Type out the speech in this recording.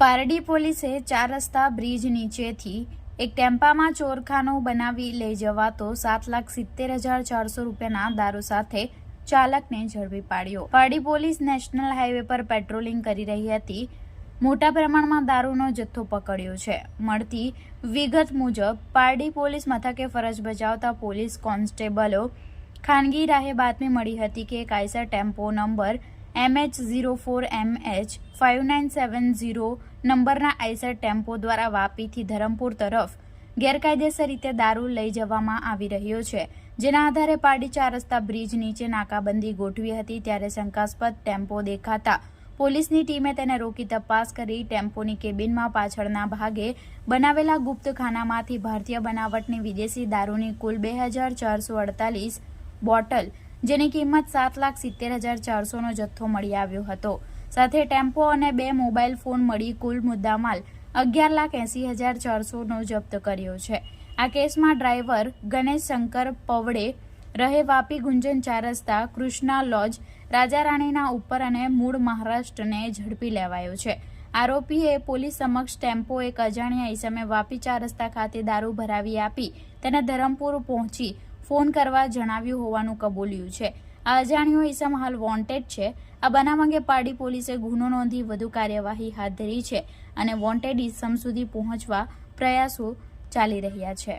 પારડી પોલીસે 4 રસ્તા બ્રિજ નીચેથી એક ટેમ્પામાં ચોરખાનું બનાવી લઈ જવાતો 7,70,400 રૂપિયાના દારૂ સાથે ચાલકને ઝડપી પાડ્યો। પારડી પોલીસ નેશનલ હાઈવે પર પેટ્રોલિંગ કરી રહી હતી। મોટા પ્રમાણમાં દારૂનો જથ્થો પકડ્યો છે। મળતી વિગત મુજબ પારડી પોલીસ મથકે ફરજ બજાવતા પોલીસ કોન્સ્ટેબલો ખાનગી રાહે બાતમી મળી હતી કે એક આઈસર ટેમ્પો નંબર MH04MH5970 નંબરના આઈસર ટેમ્પો દ્વારા વાપીથી ધરમપુર તરફ ગેરકાયદેસર રીતે દારૂ લઈ જવામાં આવી રહ્યો છે, જેના આધારે પારડી 4 રસ્તા બ્રિજ નીચે નાકાબંધી ગોઠવી હતી। ત્યારે શંકાસ્પદ ટેમ્પો દેખાતા પોલીસની ટીમે તેને રોકી તપાસ કરી ટેમ્પોની કેબિનમાં પાછળના ભાગે બનાવેલા ગુપ્ત ખાનામાંથી ભારતીય બનાવટની વિદેશી દારૂની કુલ 2,448 બોટલ, જેની કિંમત 7,70,400 નો જથ્થો મળી આવ્યો હતો। સાથે ટેમ્પો અને 2 મોબાઈલ ફોન મળી કુલ મુદ્દામાલ 11,80,400 નો જપ્ત કર્યો છે। આ કેસમાં ડ્રાઈવર ગણેશ શંકર પવડે રહે વાપી ગુંજન 4 રસ્તા કૃષ્ણા લોજ રાજા રાણીના ઉપર અને મૂળ મહારાષ્ટ્રને ઝડપી લેવાયો છે। આરોપીએ પોલીસ સમક્ષ ટેમ્પો એક અજાણ્યા ઈસમે વાપી 4 રસ્તા ખાતે દારૂ ભરાવી આપી તેને ધરમપુર પહોંચી ફોન કરવા જણાવ્યું હોવાનું કબૂલ્યું છે। આ અજાણ્યો ઈસમ હાલ વોન્ટેડ છે। આ બનાવ અંગે પારડી પોલીસે ગુનો નોંધી વધુ કાર્યવાહી હાથ ધરી છે અને વોન્ટેડ ઈસમ સુધી પહોંચવા પ્રયાસો ચાલી રહ્યા છે।